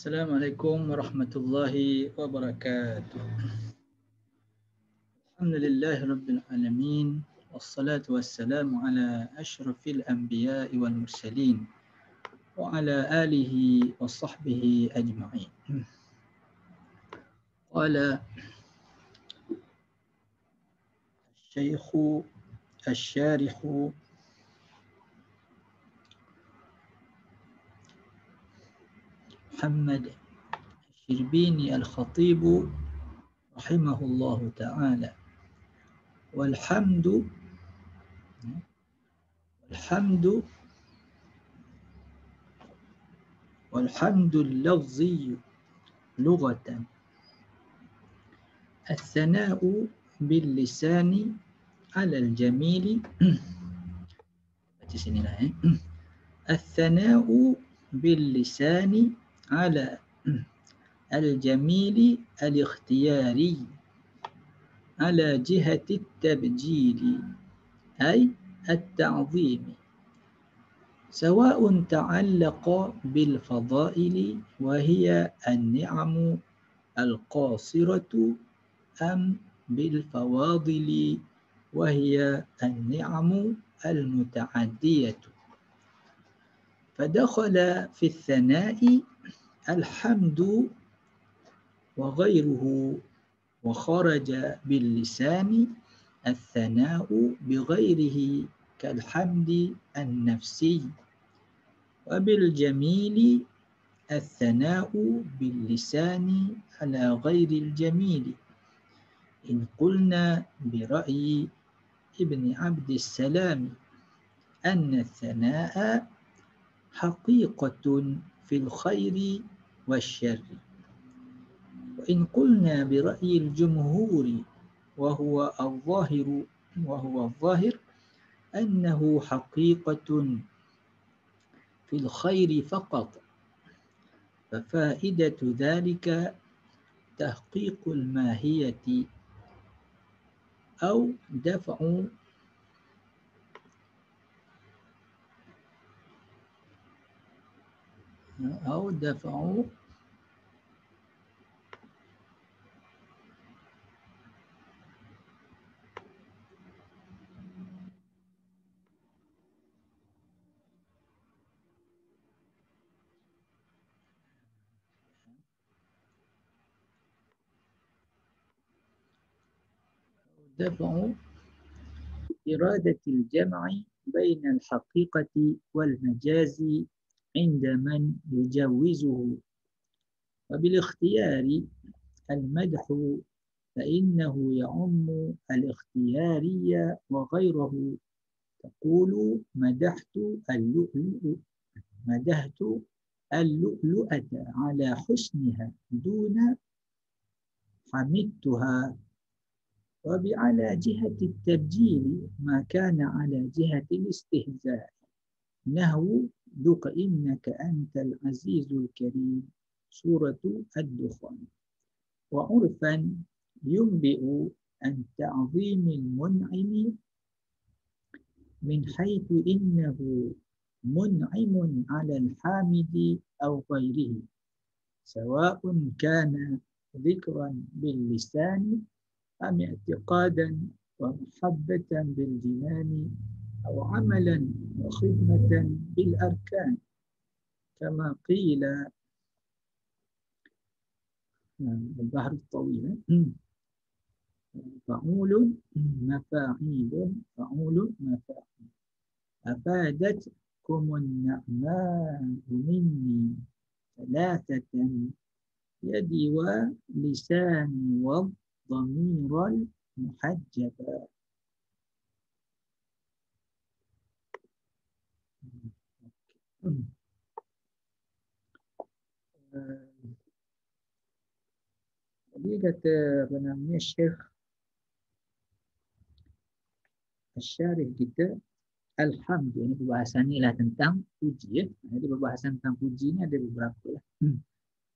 Assalamualaikum warahmatullahi wabarakatuh. Alhamdulillahi rabbil alamin. Wassalatu wassalamu ala asyrafil anbiya'i wal mursalin wa ala alihi wa sahbihi ajma'in. Qala asy-syaikhu asy-syarihu Muhammad Asy-Syirbini al-Khatibu rahimahullahu ta'ala. Walhamdu al-lafzi lughatan. Al-thana'u bil-lisani 'ala al-jamili. Baca sini lah Al-thana'u bil-lisani 'ala al-jamili al-ikhtiyari 'ala jihati at-tabjili ay at-ta'zimi. سواء تعلق بالفضائل وهي النعم القاصرة أم بالفواضل وهي النعم المتعدية. فدخل في الثناء الحمد وغيره، وخرج باللسان الثناء بغيره كالحمد النفسي. وبالجميل الثناء باللسان على غير الجميل، إن قلنا برأي ابن عبد السلام أن الثناء حقيقة في الخير والشر. وإن قلنا برأي الجمهور وهو الظاهر أنه حقيقة في الخير فقط، ففائدة ذلك تحقيق الماهية أو دفع إرادة الجمع بين الحقيقة والمجاز عند من يجوزه. وبالاختيار المدح فإنه يعم الاختيارية وغيره. تقول مدحت اللؤلؤة على حسنها دون حمدتها. وبعلى جهة التبجيل ما كان على جهة الاستهزاء، نحو ذق إنك أنت العزيز الكريم، سورة الدخان. وعرفا ينبئ عن تعظيم المنعم من حيث إنه منعم على الحامد أو غيره، سواء كان ذكرا باللسان أم اعتقادا ومحبة بالجنان أو عملا وخدمة بالأركان، كما قيل البحر الطويل فعول مفاعيل أفادتكم النعماء مني ثلاثة، يدي ولساني والضمير المحجبا. Jadi kata apa namanya Syekh Asy-Syarih kita, alhamdu, ini perbahasan lah tentang puji ya. Jadi perbahasan tentang puji ini ada beberapa lah.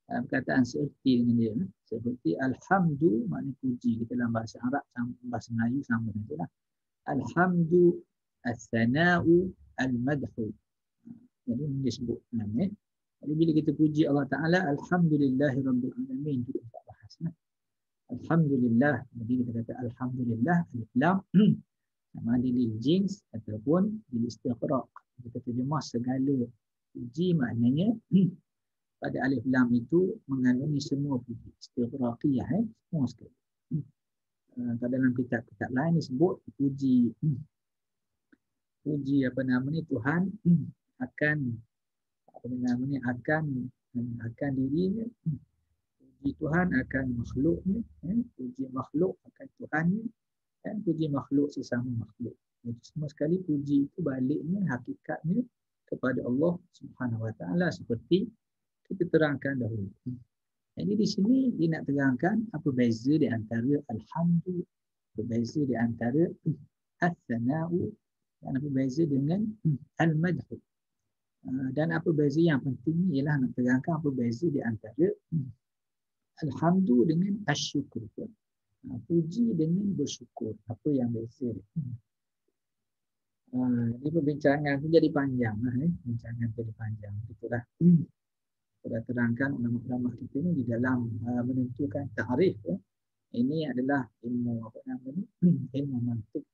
Perkataan seerti dengan dia. Seperti alhamdu makna puji kita dalam bahasa Arab sama bahasa Melayu sama sajalah. Alhamdu as-sana'u al-madhu. Jadi disebut namanya Jadi bila kita puji Allah Ta'ala, Alhamdulillahirabbil alamin, kita tak bahas. Alhamdulillah. Jadi kita kata Alhamdulillah, alif lam, sama ada lil jins ataupun lil istighraq. Kita terjemah segala puji maknanya pada alif lam itu mengandungi semua puji. Istighraqiyah, semua sekali. Pada dalam kitab-kitab lain disebut puji apa nama ni, Tuhan akan apa nama ni, akan dirinya, puji Tuhan akan makhluknya, puji makhluk akan Tuhannya, dan puji makhluk sesama makhluk. Itu semua sekali puji itu baliknya, hakikatnya kepada Allah Subhanahu Wa Taala seperti kita terangkan dahulu. Jadi di sini dia nak terangkan apa beza di antara alhamdu, apa beza di antara as-sana'u, dan apa beza dengan al-madhu. Dan apa beza yang penting ialah nak terangkan apa beza di antara alhamdu dengan asyukur. Puji dengan bersyukur. Apa yang beza dia? Ini perbincangan tu jadi panjang. Perbincangan jadi panjang. Itulah. Kita terangkan ulama-ulama kita ni di dalam menentukan ta'rif. Ini adalah ilmu apa nama ni? Ilmu mantik.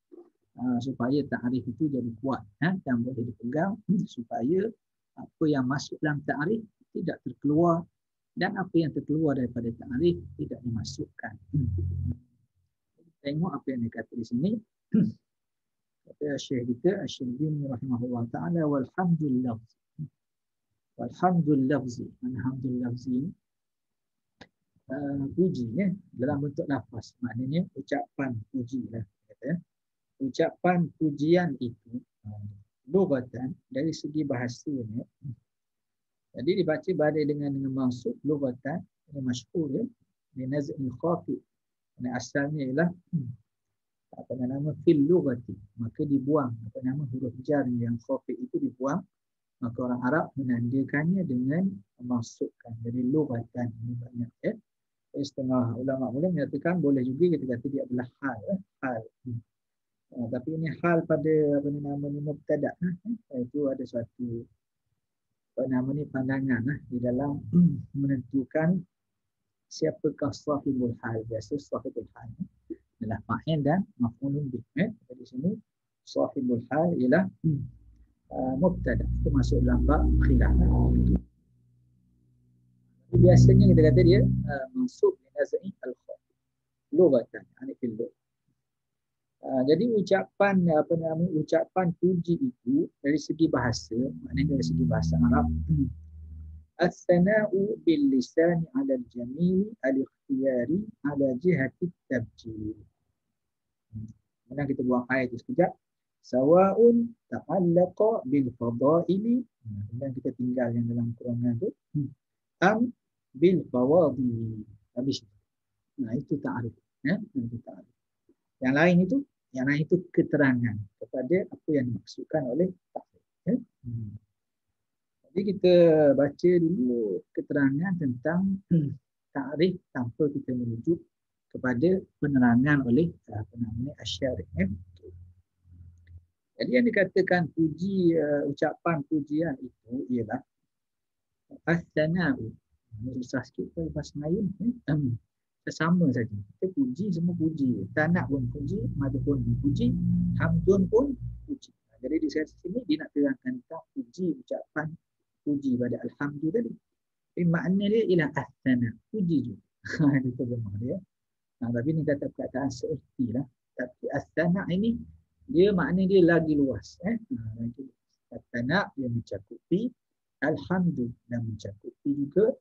Supaya ta'rif itu jadi kuat dan boleh dipegang, supaya apa yang masuk dalam ta'rif tidak terkeluar dan apa yang terkeluar daripada ta'rif tidak dimasukkan. Tengok apa yang dikata di sini. Kata Syekh kita, Asy-Syarbini rahimahullah ta'ala, walhamdulillah. Walhamdulillah. Alhamdulillah ini puji dalam bentuk lafaz. Maknanya ucapan puji lah. Kata. Ucapan pujian itu lughatan dari segi bahasanya. Jadi dibaca badai dengan maksud lughatan, ini masyhur ya, di naz'il khafi. Ini asalnya ialah apa nama fil lughati, maka dibuang apa nama huruf jar yang khafi itu dibuang, maka orang Arab menandakannya dengan memasukkan. Jadi lughatan ini banyak ya. Setengah ulama mula menyatakan boleh juga kita kata dia adalah hal hal. Tapi ini hal pada apa nama ni mubtada, itu ada suatu apa nama ni pandangan di dalam menentukan siapakah sahibul hal. Biasa sahibul hal adalah fa'il dan maf'ulun bih. Di sini sahibul hal ialah mubtada, itu masuk dalam bab khilaf. Biasanya kita kata dia mansub li naz'i al-khafi lughatan, yani fil lugh. Jadi ucapan apa namanya, ucapan puji itu dari segi bahasa, maknanya dari segi bahasa Arab, as-sana'u bil lisan 'ala al-jamil al-ikhtiyari 'ala jihati at-tabjil. Kemudian kita buang ayat itu sekejap. Sawa'un ta'allaqa bil fada'ili, kemudian kita tinggal yang dalam kurungan tu, am bil fawadhi. Habis. Itu ta'arif. Itu ta'arif. Yang lain itu keterangan kepada apa yang dimaksudkan oleh ta'rif. Jadi kita baca dulu keterangan tentang ta'rif tanpa kita merujuk kepada penerangan oleh apa namanya asy-syarih. Jadi yang dikatakan puji, ucapan pujian itu ialah as-sana'u. Susah sikit bahasa Melayu. Sama saja. Kita puji, semua puji. Tanak pun puji, madu pun puji, hamdun pun puji. Jadi di sini dia nak terangkan tentang puji, ucapan puji pada alhamdulillah tadi. Tapi makna dia ialah as-sana', puji juga. Itu terjemah dia. Tapi ni kata perkataan seerti lah. Tapi as-sana' ini dia makna dia lagi luas. As-sana' dia mencakupi alhamdulillah dan mencakupi juga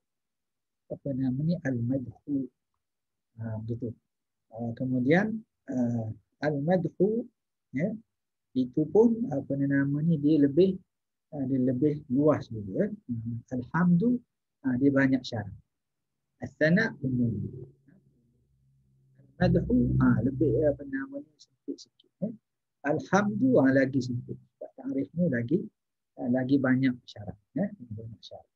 apa namanya al-madhu. Begitu. Kemudian al-madhu itu pun apa namanya dia lebih luas juga. Alhamdulillah dia banyak syarat. As-sana' umum. Al-madhu lebih apa namanya sikit-sikit. Alhamdulillah lagi sikit. Ta'rifnya lagi banyak syarat. Banyak syarat.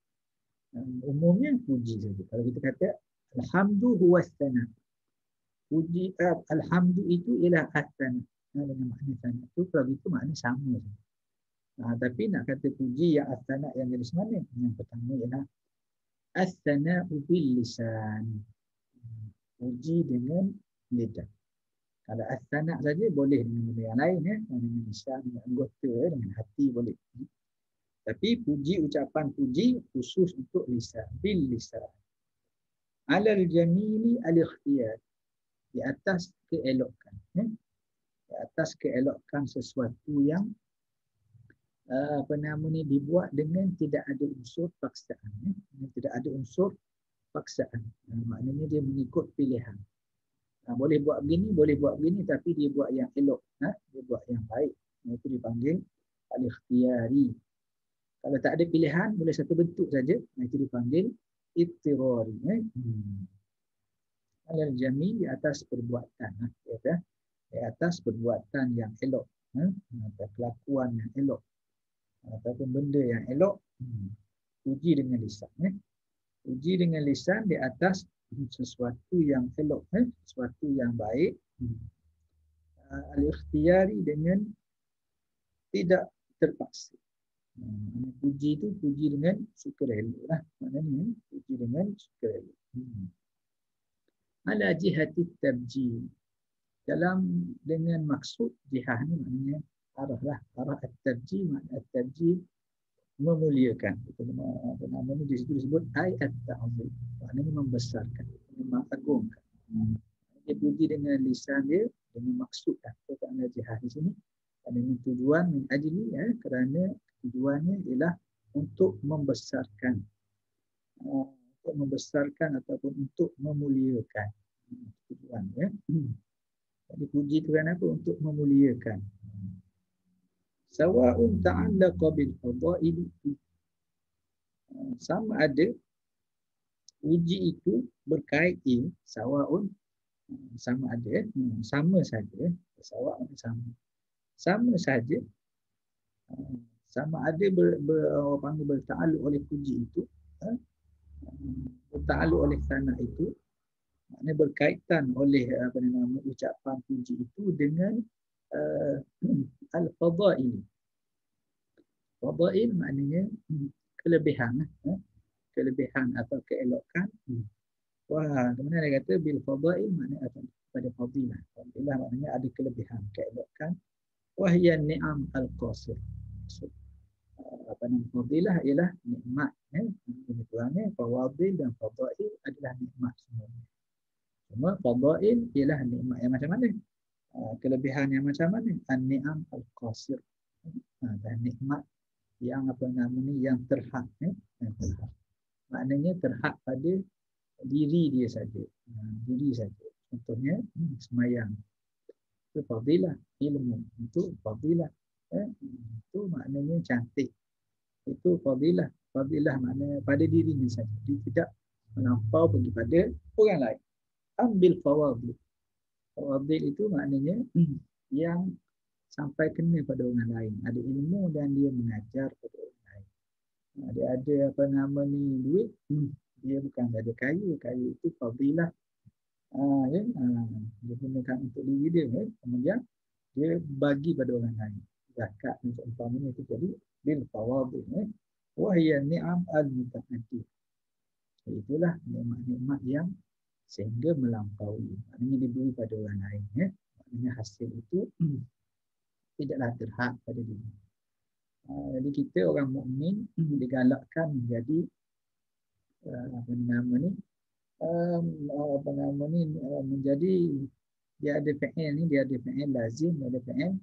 Umumnya puji saja. Kalau kita kata alhamdulillah huwa as-sana'. Puji alhamdulillah itu ialah as-sana'. Dengan makna sana itu kalau itu makna sama saja. Tapi nak kata puji yang as-sana' yang jenis mana? Yang pertama ialah as-sana'u bil lisan. Puji dengan lidah. Kalau as-sana' saja boleh dengan benda yang lain, dengan lisan, dengan anggota, dengan hati boleh. Tapi puji, ucapan puji khusus untuk lisan, bil lisan. Alal jamili al-ikhtiyar, di atas keelokan. Di atas keelokan sesuatu yang dibuat dengan tidak ada unsur paksaan. Tidak ada unsur paksaan. Maknanya dia mengikut pilihan. Boleh buat begini, tapi dia buat yang elok. Dia buat yang baik. Itu dipanggil al-ikhtiyari. Kalau tak ada pilihan, boleh satu bentuk saja. Itu dipanggil ittirari. Alal jamil, di atas perbuatan. Di atas perbuatan yang elok. Atau kelakuan yang elok. Ataupun benda yang elok. Puji dengan lisan. Puji dengan lisan di atas sesuatu yang elok. Sesuatu yang baik. Al-ikhtiyari dengan tidak terpaksa. Puji itu puji dengan sukarela. Maknanya puji dengan sukarela. Ala jihati tabjil. Dengan maksud jihah ni maknanya arah at-tabjil, makna at-tabjil memuliakan. Nama ni di situ disebut ayat ta'zim. Maknanya membesarkan, mengagungkan. Dia puji dengan lisan dia dengan maksud perkataan jihah di sini. Dengan tujuan min ajli, kerana tujuannya ialah untuk membesarkan, ataupun untuk memuliakan. Tujuannya. Jadi puji itu kerana apa? Untuk memuliakan. Sawa'un ta'allaqa bil fadaili. Sama ada puji itu berkait sawa'un, sama ada, sama saja. Sawa' sama. Sama saja. Sama ada berta'alluq oleh puji itu, berta'alluq oleh sana itu, maknanya berkaitan oleh ucapan puji itu dengan al-fadail. Fadail maknanya kelebihan, kelebihan atau keelokan. Wah, kemudian dia kata bil fadail maknanya pada fadilah. Fadilah maknanya ada kelebihan, keelokan. Wahia ni'am al-qasir. Fadilah ialah nikmat. Tuannya fawadil dan fadail adalah nikmat semuanya. Cuma fadail ialah nikmat yang macam mana? Kelebihan yang macam mana? An-ni'am al-qasir. Dan nikmat yang yang terhad. Yang terhad. Maknanya terhad pada diri dia saja. Diri saja. Contohnya semayang. Itu fadilah. Ilmu. Itu fadilah. Itu maknanya cantik. Itu fadilah. Fadilah maknanya pada dirinya saja. Dia tidak melampau pergi pada orang lain. Ambil fawadil. Fawadil itu maknanya yang sampai kena pada orang lain. Ada ilmu dan dia mengajar pada orang lain. Dia ada duit. Dia bukan ada kaya. Kaya itu fadilah. Dia gunakan untuk diri dia. Kemudian dia bagi pada orang lain. Zakat untuk umpamanya itu jadi bil fawadil. Wahia ni'am al-muta'addi. Itulah nikmat-nikmat yang sehingga melampaui. Maknanya diberi pada orang lain. Maknanya hasil itu tidaklah terhad pada diri. Jadi kita orang mukmin digalakkan menjadi menjadi dia ada fi'il ni, dia ada fi'il lazim, dia ada fi'il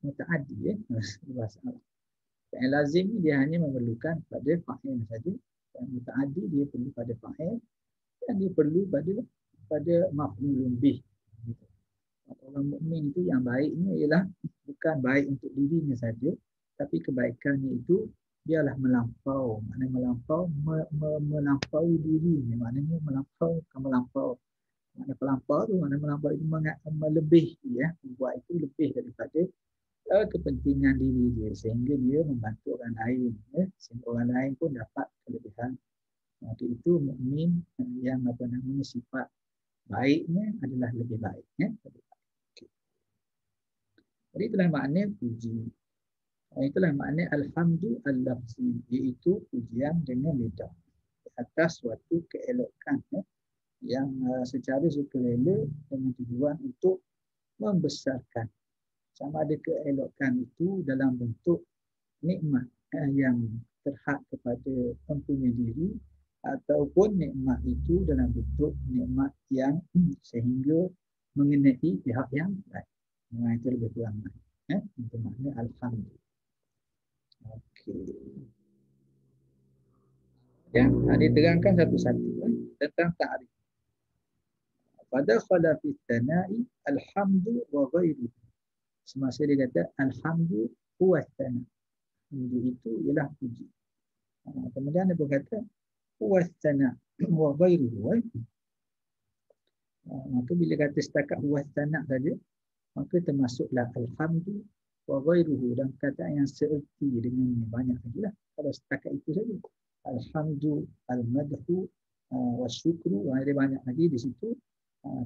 muta'addi. Fi'il lazim ni dia hanya memerlukan pada fa'il saja. Fi'il muta'addi dia perlu pada fa'il dan dia perlu pada maf'ulun bih. Orang mukmin itu yang baiknya ialah bukan baik untuk dirinya saja, tapi kebaikannya itu biarlah melampau. Maknanya melampaui dirinya. Maknanya melampau. Maknanya pelampau tu, maknanya melampau itu melebih, membuat itu lebih daripada kepentingan diri dia, sehingga dia membantu orang lain, sehingga orang lain pun dapat kelebihan. Maka itu mukmin yang sifat baiknya adalah lebih baik. Jadi itulah makna puji. Itulah makna alhamdu al-lafzi, iaitu pujian dengan lidah atas suatu keelokan yang secara sukarela dengan tujuan untuk membesarkan. Sama ada keelokan itu dalam bentuk nikmat yang terhad kepada mempunyai diri, ataupun nikmat itu dalam bentuk nikmat yang sehingga mengenai pihak yang lain. Itu lebih kurang. Itu makna alhamdulillah. Okey. Ya, diterangkan satu-satu tentang ta'rif. Pada khalafis tana'i alhamdu wa ghairuhu. Semasa dia kata alhamdu huwa tana'. Puji itu ialah puji. Kemudian dia berkata huwa tana' wa ghairuhu. Maka bila kata setakat huwa tana' saja, maka termasuklah alhamdu wa ghairuhu dan kata yang seerti dengan banyak lagi lah. Kalau setakat itu saja. Alhamdu, al-madhu, wa syukru, ada banyak lagi di situ,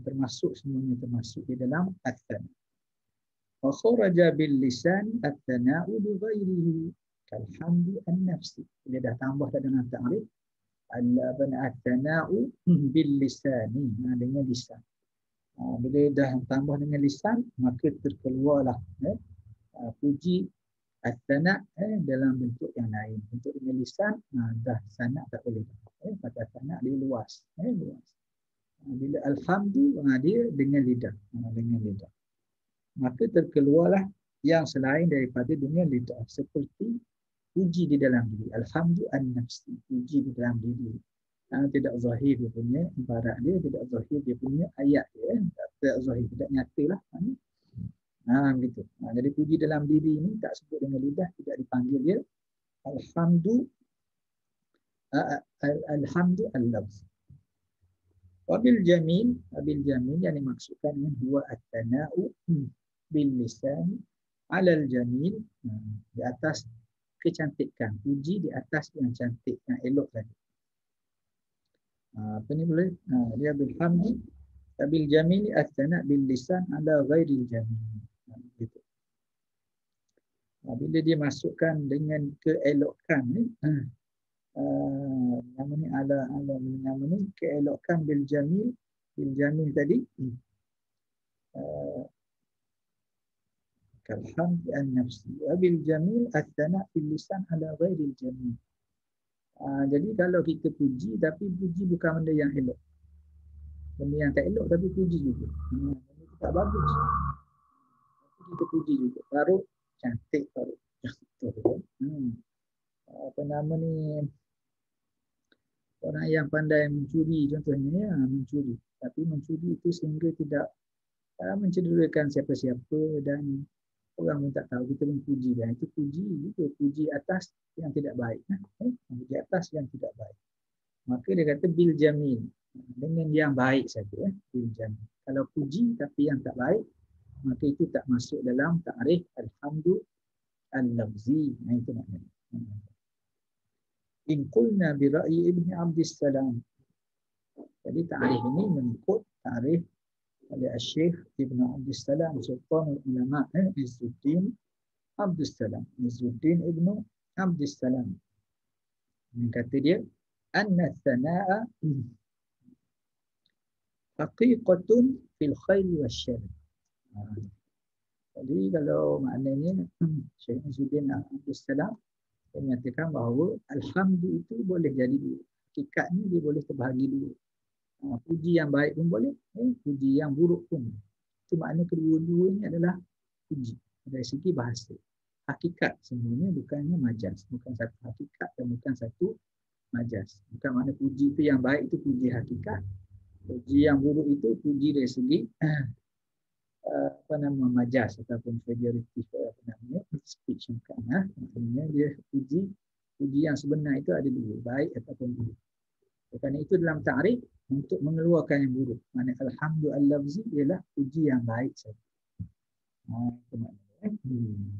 termasuk semuanya termasuk di dalam at-tana'. Wa kharaja bil lisan at-tana'u bi ghairihi kalhamdu an-nafsi. Dia dah tambah dengan ta'rif at-tana'u bil lisani, dengan lisan. Bila dah tambah dengan lisan, maka terkeluarlah puji at-tana' dalam bentuk yang lain. Bentuk dengan lisan, dah sana' tak boleh. Kata at-tana' dia luas. Luas. Bila alhamdu, dia dengan lidah. Dengan lidah. Maka terkeluarlah yang selain daripada dengan lidah. Seperti puji di dalam diri. Alhamdu an-nafsi. Puji di dalam diri. Tidak zahir dia punya ibarat dia, tidak zahir dia punya ayat dia. Tidak zahir, tidak nyata lah. Gitu. Jadi puji dalam diri ini tak sebut dengan lidah, tidak dipanggil dia alhamdu alhamdu al-lafz. Wabil jamil yang dimaksudkan dengan huwa at-tana'u bil lisan ala al-jamil, di atas kecantikan, puji di atas yang cantik, yang elok tadi. Apa ni boleh? Dia bilhamdi bil jamil at-tana' bil lisan ala ghairil jamil. Gitu. Bila dia masukkan dengan keelokan ni, nama ni nama ni keelokan bil jamil tadi, kalhamd an-nafsi wa bil jamil at-tana' bil lisan ala ghairil jamil. Jadi kalau kita puji tapi puji bukan benda yang elok, benda yang tak elok tapi puji juga, benda itu tak bagus, kita puji juga, baru cantik, baru apa nama ni, orang yang pandai mencuri contohnya, mencuri, tapi mencuri itu sehingga tidak mencederakan siapa-siapa dan orang pun tak tahu, kita memuji dia, itu puji juga, puji atas yang tidak baik, puji atas yang tidak baik. Maka dia kata bil jamil, dengan yang baik saja, bil jamil. Kalau puji tapi yang tak baik, maka itu tak masuk dalam ta'rif alhamdu al-lafzi. Itu maknanya. In qulna bi ra'yi Ibn Abdissalam. Jadi ta'rif ini mengikut ta'rif oleh Syekh Ibn Abdissalam, Sultan Ulama Izzuddin Abdissalam, Izzuddin Ibn Abdissalam. Ini kata dia, anna thana'a haqiqatun fil khair wasyarr. Jadi kalau maknanya Syekh Izzuddin Abdissalam menyatakan bahawa alhamdu itu boleh jadi dua. Hakikatnya dia boleh terbahagi dua. Puji yang baik pun boleh, puji yang buruk pun. Itu makna kedua-duanya adalah puji dari segi bahasa. Hakikat semuanya bukannya majaz, bukan satu hakikat dan bukan satu majaz. Bukan makna puji itu yang baik itu puji hakikat. Puji yang buruk itu puji dari segi majaz ataupun figuratif, speech kan, maksudnya dia puji yang sebenar itu ada dua, baik ataupun buruk. Kerana itu dalam ta'rif untuk mengeluarkan yang buruk. Maknanya alhamdu al-lafzi ialah puji yang baik saja. Itu maknanya.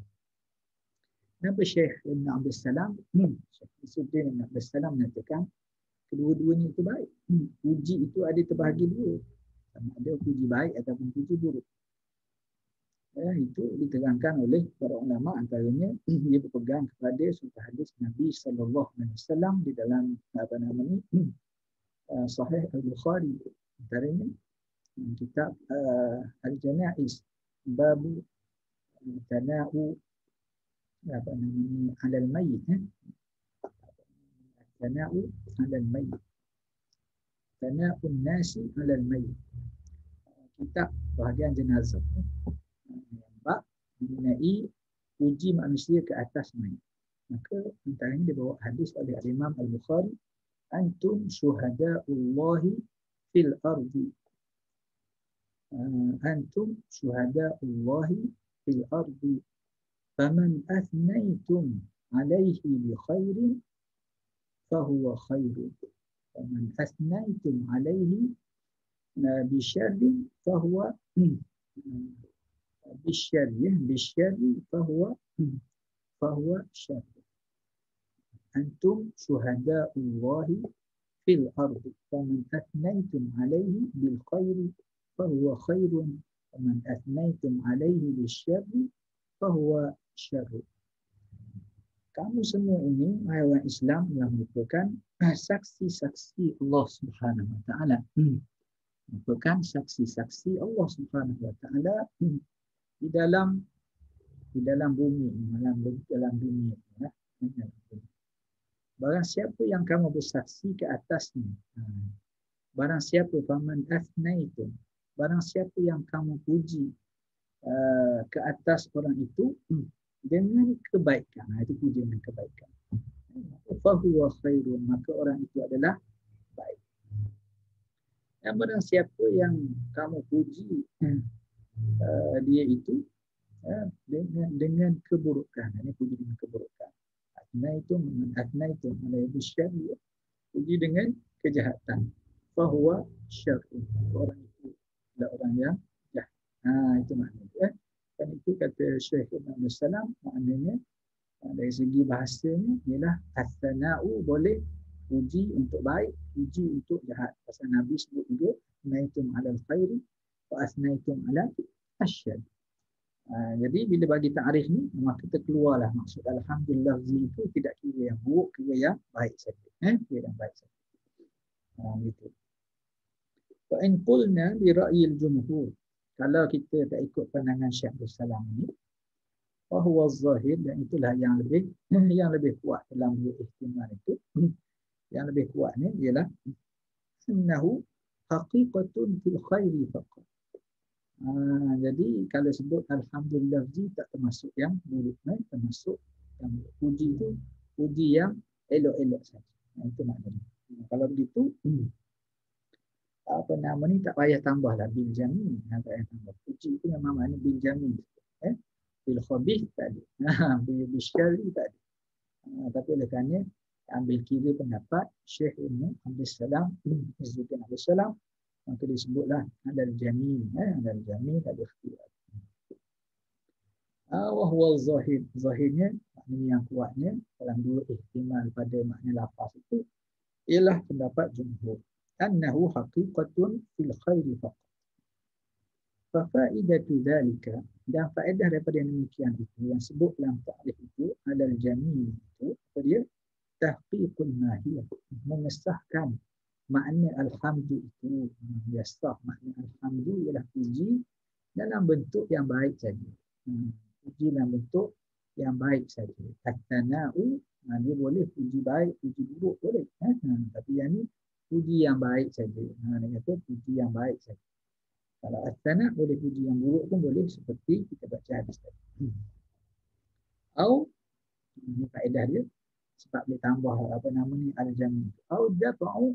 Kenapa Syekh Ibn Abdissalam, Syekh Izzuddin Ibn Abdissalam menyatakan kedua-duanya itu baik. Puji itu ada terbahagi dua. Sama ada puji baik ataupun puji buruk. Itu diterangkan oleh para ulama, antaranya dia berpegang kepada satu hadis Nabi sallallahu alaihi wasallam di dalam Sahih Al-Bukhari, antaranya kitab Al-Janaiz, babu tana'u alal mayyit, tana'u alal mayyit, tana'un nasi alal mayyit, kitab bahagian jenazah, bab mengenai puji manusia ke atas mayat. Maka antaranya dibawa hadis oleh Imam Al-Bukhari, antum syuhada'ullahi fil ardi, antum syuhada'ullahi fil ardi, faman athnaytum alaihi bi khairin fahuwa khairun, faman athnaytum alaihi bi syarrin fahuwa bisyarri fahuwa syarr. Antum syuhada'ullahi fil ardi, faman athnaytum alaihi bil khairi fahuwa khairun, faman athnaytum alaihi bisyarri fahuwa syarr. Kamu semua ini, orang Islam, yang merupakan saksi-saksi Allah Subhanahu wa taala. Merupakan saksi-saksi Allah Subhanahu wa taala di dalam bumi, dalam dunia, ya. Barang siapa yang kamu bersaksi ke atasnya, barang siapa, faman athnaitum, barang siapa yang kamu puji ke atas orang itu dengan kebaikan, itu puji dengan kebaikan, fahuwa khairun, maka orang itu adalah baik. Dan barang siapa yang kamu puji dia itu dengan keburukan, ini puji dengan keburukan, athnaitum alaihi bisyarri, puji dengan kejahatan, fahuwa syarrun, orang itu adalah orang yang jahat. Itu maknanya. Dan itu kata Syekh Ibn Salam, maknanya dari segi bahasanya ialah as-sana'u, boleh puji untuk baik, puji untuk jahat. Pasal Nabi sebut juga naitum alal khairi wa asnaitum ala asyad. Jadi bila bagi ta'rif ni, maka kita keluarlah maksud alhamdulillah itu tidak kira yang buruk, kira yang baik saja. Kira yang baik saja. Gitu. Wa in qulna bi ra'yil jumhur, kalau kita tak ikut pandangan Syekh Abdul Salam ini, bahawa zahir, dan itulah yang lebih kuat dalam dua ihtimal itu. Yang lebih kuat ni ialah annahu haqiqatun fil khairi faqat. Jadi kalau sebut alhamdulillah tak termasuk yang buruk, termasuk yang puji itu puji yang elok-elok saja. Itu maknanya. Kalau begitu tak payah tambahlah bil jamin, tak payah tambah. Puji itu memang makna bil jamin. Bil khabith tadi, bil syarri tadi. Tapi oleh kerana ambil kira pendapat Syekh Abdul Salam, Izzuddin Abdul Salam, maka disebutlah adal jamil, adal jamil, adal ikhtiyar. Wa huwa zahir, zahirnya maknanya yang kuatnya dalam dua ihtimal pada makna lafaz itu ialah pendapat jumhur, annahu haqiqatun fil khairi faqat. Fafaidatu dzalika, dan faedah daripada yang demikian itu yang sebut dalam ta'rif itu adal jamil itu apa dia? Tahqiqul mahiyah, mengesahkan makna alhamdu itu. Biasa makna alhamdu ialah puji dalam bentuk yang baik saja. Puji dalam bentuk yang baik saja. At-tana'u, dia boleh puji baik, puji buruk boleh. Tapi yang ni puji yang baik saja. Dia kata puji yang baik saja. Kalau at-tana' boleh puji yang buruk pun boleh, seperti kita baca hadis tadi. Atau ini faedah dia, sebab dia tambah al-jami'. Atau dafa'u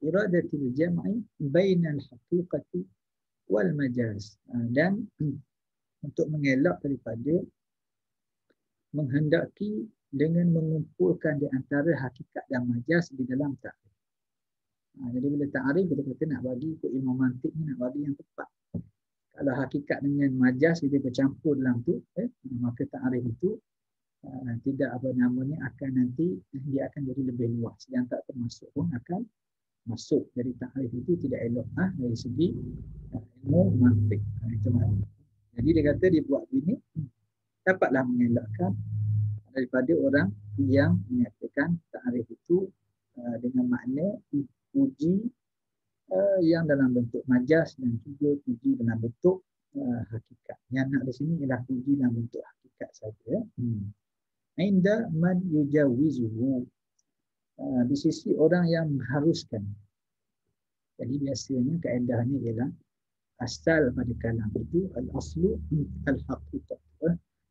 iradatil jam'i bainal haqiqati wal majaz. Dan untuk mengelak daripada menghendaki dengan mengumpulkan di antara hakikat dan majaz di dalam ta'rif. Jadi bila ta'rif kita kata nak bagi ikut ilmu mantik ni, nak bagi yang tepat. Kalau hakikat dengan majaz dia bercampur dalam tu, maka ta'rif itu tidak akan nanti dia akan jadi lebih luas. Yang tak termasuk pun akan masuk. Jadi ta'rif itu tidak elok dari segi ilmu mantik. Itu maknanya. Jadi dia kata dia buat begini dapatlah mengelakkan daripada orang yang menyatakan ta'rif itu dengan makna puji yang dalam bentuk majas dan juga puji dalam bentuk hakikat. Yang nak di sini ialah puji dalam bentuk hakikat saja. Inda man yujawizuhu, di sisi orang yang mengharuskan. Jadi biasanya kaedahnya ialah asal pada kalam itu al-aslu al-haqiqah.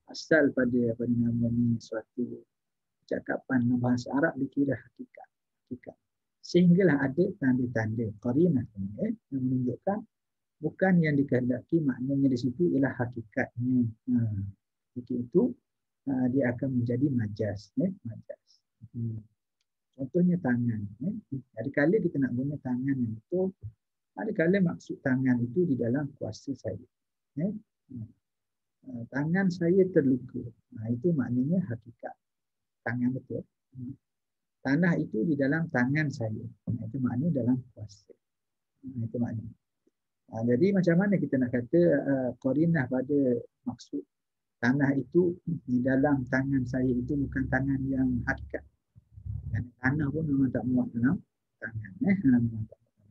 Asal pada apa nama ni suatu cakapan bahasa Arab dikira hakikat. Sehinggalah ada tanda-tanda qarinah yang menunjukkan bukan yang dikehendaki, maknanya di situ ialah hakikatnya. Ketika itu dia akan menjadi majas. Majas. Contohnya tangan. Ada kala kita nak guna tangan yang betul. Ada kala maksud tangan itu di dalam kuasa saya. Tangan saya terluka. Itu maknanya hakikat. Tangan betul. Tanah itu di dalam tangan saya. Itu maknanya dalam kuasa. Itu maknanya. Jadi macam mana kita nak kata qarinah pada maksud tanah itu di dalam tangan saya itu bukan tangan yang hakikat. Dan tanah pun memang tak muat dalam tangan.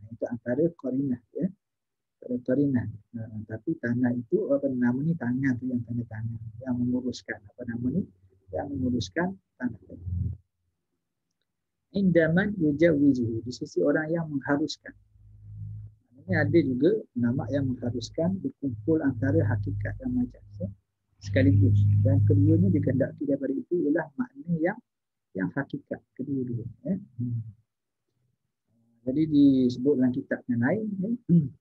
Itu antara qarinah. Qarinah. Tapi tanah itu apa nama ni, tangan tu yang tanda tangan yang menguruskan apa nama ni, yang menguruskan tanah. Indaman yujawizuhu, di sisi orang yang mengharuskan. Ini ada juga nama yang mengharuskan berkumpul antara hakikat dan majaz sekaligus. Dan keduanya dikehendaki daripada itu ialah makna yang hakikat kedua-dua. Jadi disebut dalam kitab yang lain,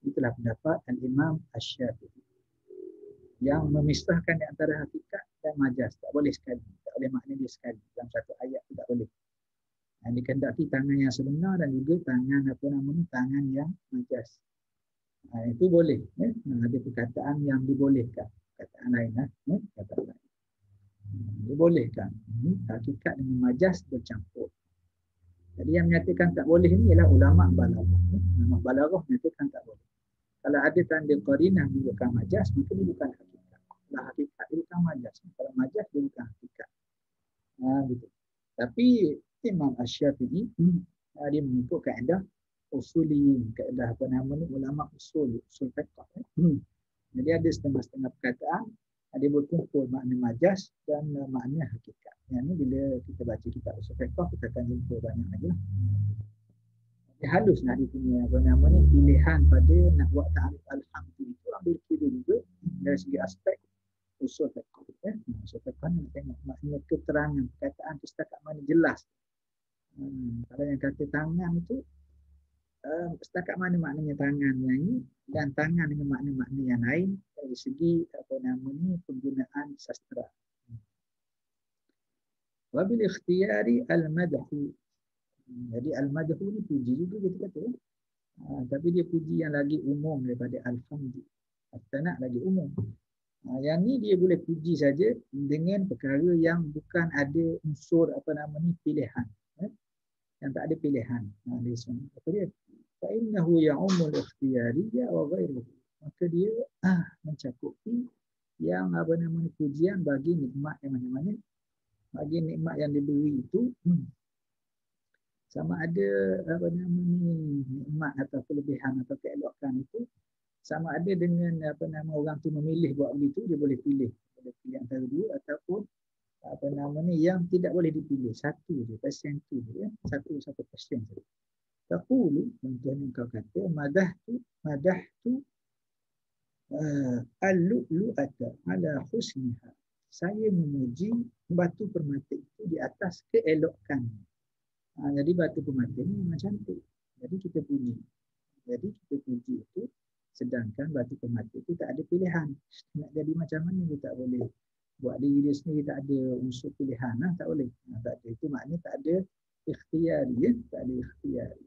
itulah pendapat Al-Imam Asy-Syafi'i yang memisahkan di antara hakikat dan majaz. Tak boleh sekali, tak boleh makna dia sekali dalam satu ayat itu, tak boleh. Yang dikehendaki tangan yang sebenar dan juga tangan apa namanya, tangan yang majas. Itu boleh. Ada perkataan yang dibolehkan. Perkataan lain. Perkataan lain. Dibolehkan. Hakikat dengan majas bercampur. Jadi yang menyatakan tak boleh ni ialah ulama balaghah. Ulama balaghah menyatakan tak boleh. Kalau ada tanda qarinah menunjukkan majas, maka dia bukan hakikat. Kalau hakikat dia bukan majas. Kalau majas dia bukan hakikat. Gitu. Tapi Imam Asy-Syafi'i dia mengikut kaedah usuliyin, kaedah apa nama ni, ulama usul fiqh. Jadi ada setengah-setengah perkataan ada berkumpul makna majas dan makna hakikat. Yang ni bila kita baca kitab usul fiqh kita akan jumpa banyak lagi lah. Dia halus nak dia punya apa nama ni, pilihan pada nak buat ta'rif alhamdulillah itu ambil kira juga dari segi aspek usul fiqh. Usul fiqh ni nak tengok makna keterangan perkataan tu setakat mana jelas. Kalau yang kata tangan itu setakat mana maknanya tangan yang ini dan tangan dengan makna-makna yang lain dari segi apa nama ni penggunaan sastra. Wabil ikhtiyari al-madhu. Jadi al-madhu ni puji juga kita kata. Tapi dia puji yang lagi umum daripada alhamdulillah. As-sana' lagi umum. Yang ni dia boleh puji saja dengan perkara yang bukan ada unsur apa nama ni pilihan. Yang tak ada pilihan. Apa dia? Fa'innahu ya'umul ikhtiyariyya wa ghairuhu. Maka dia mencakupi yang apa namanya pujian bagi nikmat yang mana-mana. Bagi nikmat yang diberi itu sama ada apa namanya nikmat atau kelebihan atau keelokan itu sama ada dengan apa nama orang tu memilih buat begitu, dia boleh pilih antara dua ataupun apa namanya yang tidak boleh dipilih, satu je, persen tu je, satu persen saja. Taqulu, contohnya kau kata madahtu al-lu'lu'ata ala husniha. Saya memuji batu permata itu di atas keelokan. Jadi batu permata ni memang cantik. Jadi kita puji. Itu sedangkan batu permata itu tak ada pilihan. Nak jadi macam mana dia tak boleh. Buat diri dia sendiri tak ada unsur pilihan, tak boleh. Tak ada. Itu maknanya tak ada ikhtiyari, tak ada ikhtiyari.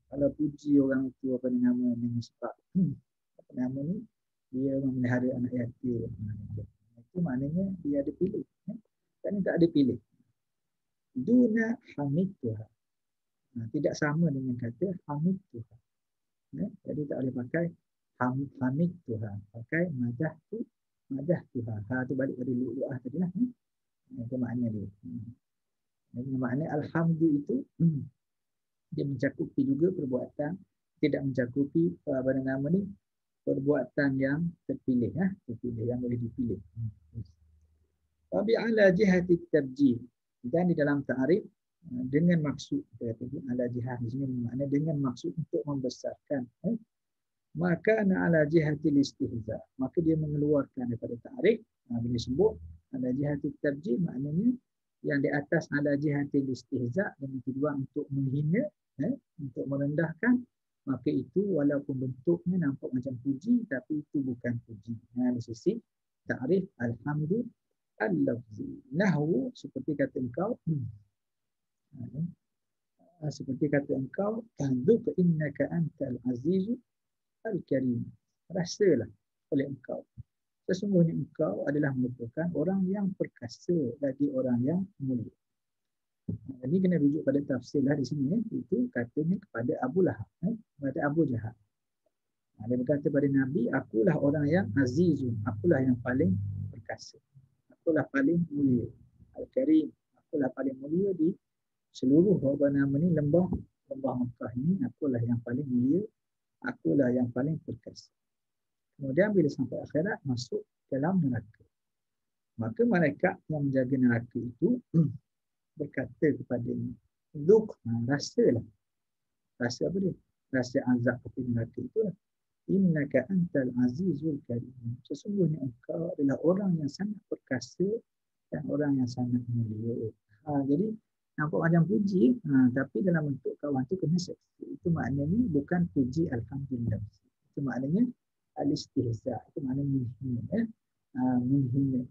Kalau puji orang itu apa nama dengan sebab apa nama ni dia memelihara anak yatim, itu maknanya dia ada pilih. Kan tak ada pilih. Duna hamid Tuhan. Tidak sama dengan kata hamid Tuhan. Jadi tak boleh pakai Hamid Tuhan. Pakai madah Tuhan. Ha tu balik pada lu'ah tadi lah. Itu makna dia. Jadi makna alhamdu itu dia mencakupi juga perbuatan, tidak mencakupi apa nama ni, perbuatan yang terpilih, terpilih yang boleh dipilih. Tapi ala jihati tabjih, dan di dalam ta'rif dengan maksud, ala jihah di sini bermakna dengan maksud untuk membesarkan, maka ala jihati istihza, maka dia mengeluarkan daripada ta'rif. Bila sebut ala jihati tabjih, maknanya yang di atas ala jihati istihza, yang tujuan untuk menghina, untuk merendahkan, maka itu walaupun bentuknya nampak macam puji, tapi itu bukan puji. Dari sisi ta'rif alhamdu al-lafzi. Nahwu seperti kata engkau, tahduk innaka antal azizu al-karim. Rasalah oleh engkau, sesungguhnya engkau adalah merupakan orang yang perkasa lagi orang yang mulia. Ini kena rujuk pada tafsir lah di sini. Itu katanya kepada Abu Lahab, kepada Abu Jahal. Dia berkata pada Nabi, akulah orang yang azizun, akulah yang paling perkasa, akulah paling mulia, al-karim, akulah paling mulia di seluruh lembah Mekah ini. Akulah yang paling mulia, akulah yang paling perkasa. Kemudian bila sampai akhirat, masuk dalam neraka. Maka malaikat yang menjaga neraka itu berkata kepadanya, Zuk, rasalah. Rasa apa dia? Rasa azab api neraka itulah. Innaka antal azizul karim. Sesungguhnya engkau adalah orang yang sangat perkasa dan orang yang sangat mulia. Jadi nampak macam puji, tapi dalam bentuk kawan tu kena seksi. Itu maknanya bukan puji alhamdulillah. Itu maknanya al-istihza. Itu maknanya menghina. Menghina.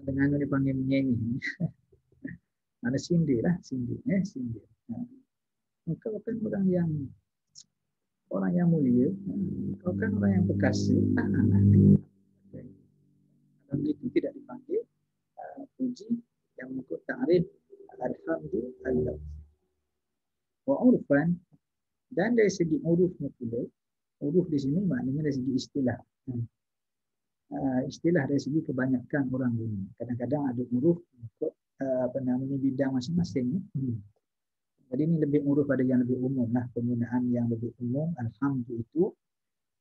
Dengan dipanggil menyanyi. Ada sindir lah, sindir. Engkau kan orang yang mulia, engkau kan orang yang perkasa. Kalau itu tidak dipanggil puji yang mengikut ta'rif alhamdulillah. Wa urfan, dan dari segi urufnya pula, uruf di sini maknanya dari segi istilah. Istilah dari segi kebanyakan orang guna. Kadang-kadang ada uruf untuk bidang masing-masing. Jadi ini lebih uruf pada yang lebih umum lah. Penggunaan yang lebih umum, alhamdu itu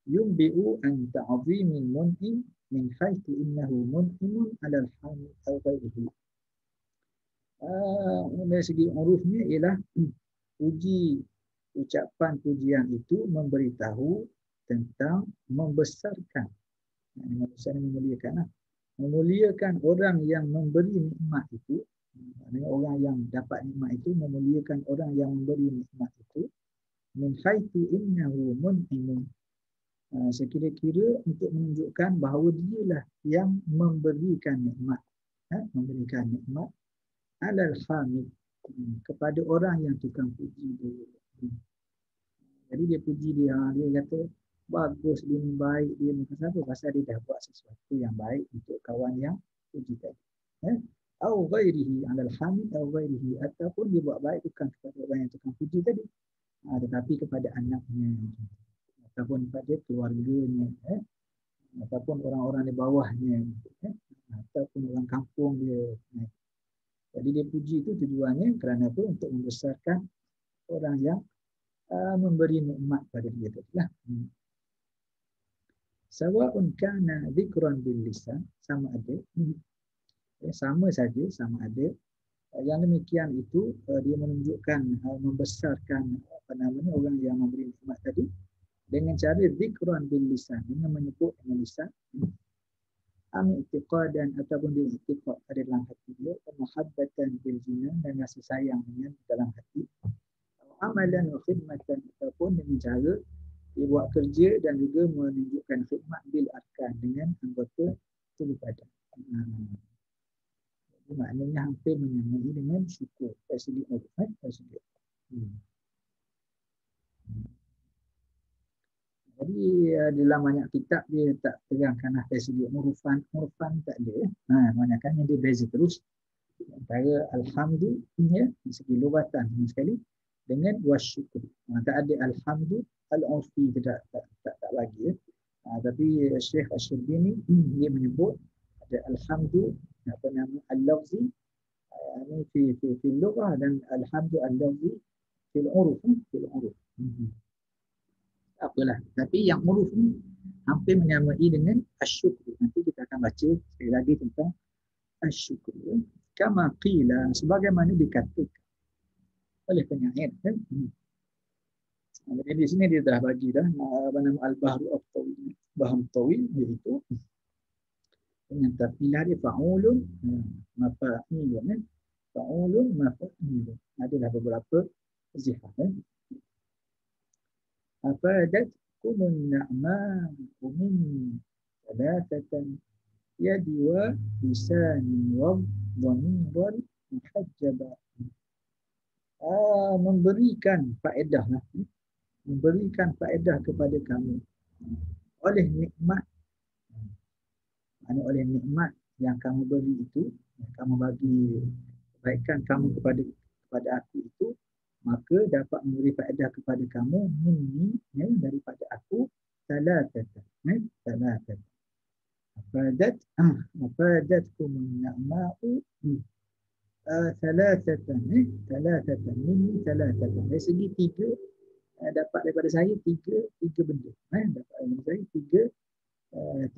yumbi'u an ta'zimin mun'im min haitsu innahu mun'imun 'alal hamid aw ghairihi. Dari segi urufnya ialah ucapan pujian itu memberitahu tentang membesarkan. Memuliakan orang yang memberi nikmat itu. Orang yang dapat nikmat itu memuliakan orang yang memberi nikmat itu. Min haitsu innahu mun'imun. Sekira-kira untuk menunjukkan bahawa dialah yang memberikan nikmat. Memberikan nikmat alal hamid, kepada orang yang tukang puji dia. Jadi dia puji dia kata bagus, dia ni baik, dia ni pasal dia dah buat sesuatu yang baik untuk kawan yang puji tadi. Au ghairihi 'alal hamid au ghairihi, ataupun dia buat baik bukan kepada orang yang tukang puji tadi, tetapi kepada anaknya, ataupun kepada keluarganya, ataupun orang-orang di bawahnya, ataupun orang kampung dia. Jadi dia puji itu tujuannya kerana apa? Untuk membesarkan orang yang memberi nikmat pada dia tadilah. Sawa'un kana dzikran bil lisan, sama ada, sama ada yang demikian itu dia menunjukkan membesarkan orang yang memberi nikmat tadi dengan cara dzikran bil lisan, dengan menyebut dengan lisan, i'tiqadan, ataupun dia i'tiqad ada dalam hati dia, mahabbatan bil jinan, dan rasa sayang dengan dalam hati, amalan wa khidmatan, ataupun dengan cara dia buat kerja dan juga menunjukkan khidmat bil arkan, dengan anggota tubuh badan. Jadi maknanya hampir menyamai dengan syukur dari segi uruf. Jadi dalam banyak kitab dia tak terangkan dari segi urufan tak ada. Banyakkan dia beza terus antara alhamdulillah dari segi lugatan sama sekali, dengan wasyukur. Tak ada alhamdu al-urfi, tak bagi ya. Tapi Syekh Asy-Syarbini dia menyebut ada alhamdu apa nama al-lafzi ini fi lughah dan alhamdu al-lafzi fil uruf fil uruf. Apalah, tapi yang uruf ni hampir menyamai dengan asyukur. Nanti kita akan baca sekali lagi tentang asyukur. Kama qila, sebagaimana dikatakan oleh penyair kan. Jadi di sini dia dah bagi dah apa nama al-bahru at-tawil, baham tawil, iaitu dengan tafilah dia fa'ulun mafa'ilun kan. Fa'ulun mafa'ilun. Adalah beberapa zihar kan. أفادتكم النعماء مني ثلاثة يد ولسان والضمير المحجبة. Memberikan faedah lah. Memberikan faedah kepada kamu oleh nikmat, oleh nikmat yang kamu beri itu, yang kamu bagi kebaikan kamu kepada aku itu, maka dapat memberi faedah kepada kamu minni daripada aku salatatan salatatan afadatkum an-ni'ma'u salatatan salatatan minni salatatan. Dari segi tiga dapat daripada saya tiga benda dapat daripada saya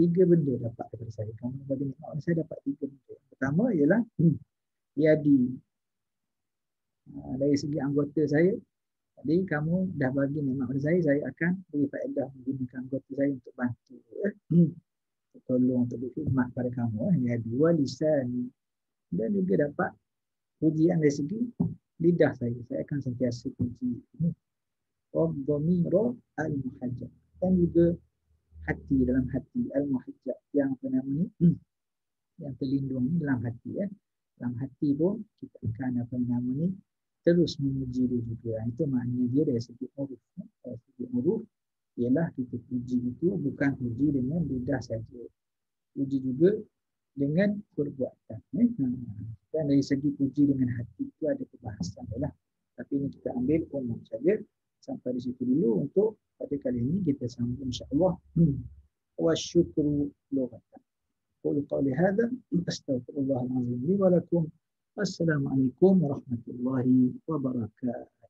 tiga benda dapat daripada saya. Kamu bagi nikmat saya dapat tiga benda. Pertama ialah yadi, dari segi anggota saya. Jadi kamu dah bagi nikmat pada saya akan beri faedah menggunakan anggota saya untuk bantu, tolong, untuk berkhidmat pada kamu. Ya, dua lisan, dan juga dapat pujian dari segi lidah saya akan sentiasa puji. Wad-dhamiru al-muhajjab, dan juga hati, dalam hati al-muhajjab, yang apa nama ni, yang terlindung dalam hati. Dalam hati pun kita akan apa nama ni, terus memuji dia juga. Itu maknanya dia dari segi uruf. Dari segi uruf ialah kita puji itu bukan puji dengan lidah saja, puji juga dengan perbuatan. Dan dari segi puji dengan hati itu ada perbahasan lah. Tapi ini kita ambil umum saja. Sampai di situ dulu untuk pada kali ini. Kita sambung insya-Allah. Wa syukru lughatan. Qul qawli hadza astaghfirullahal azim li wa lakum. Assalamualaikum warahmatullahi wabarakatuh.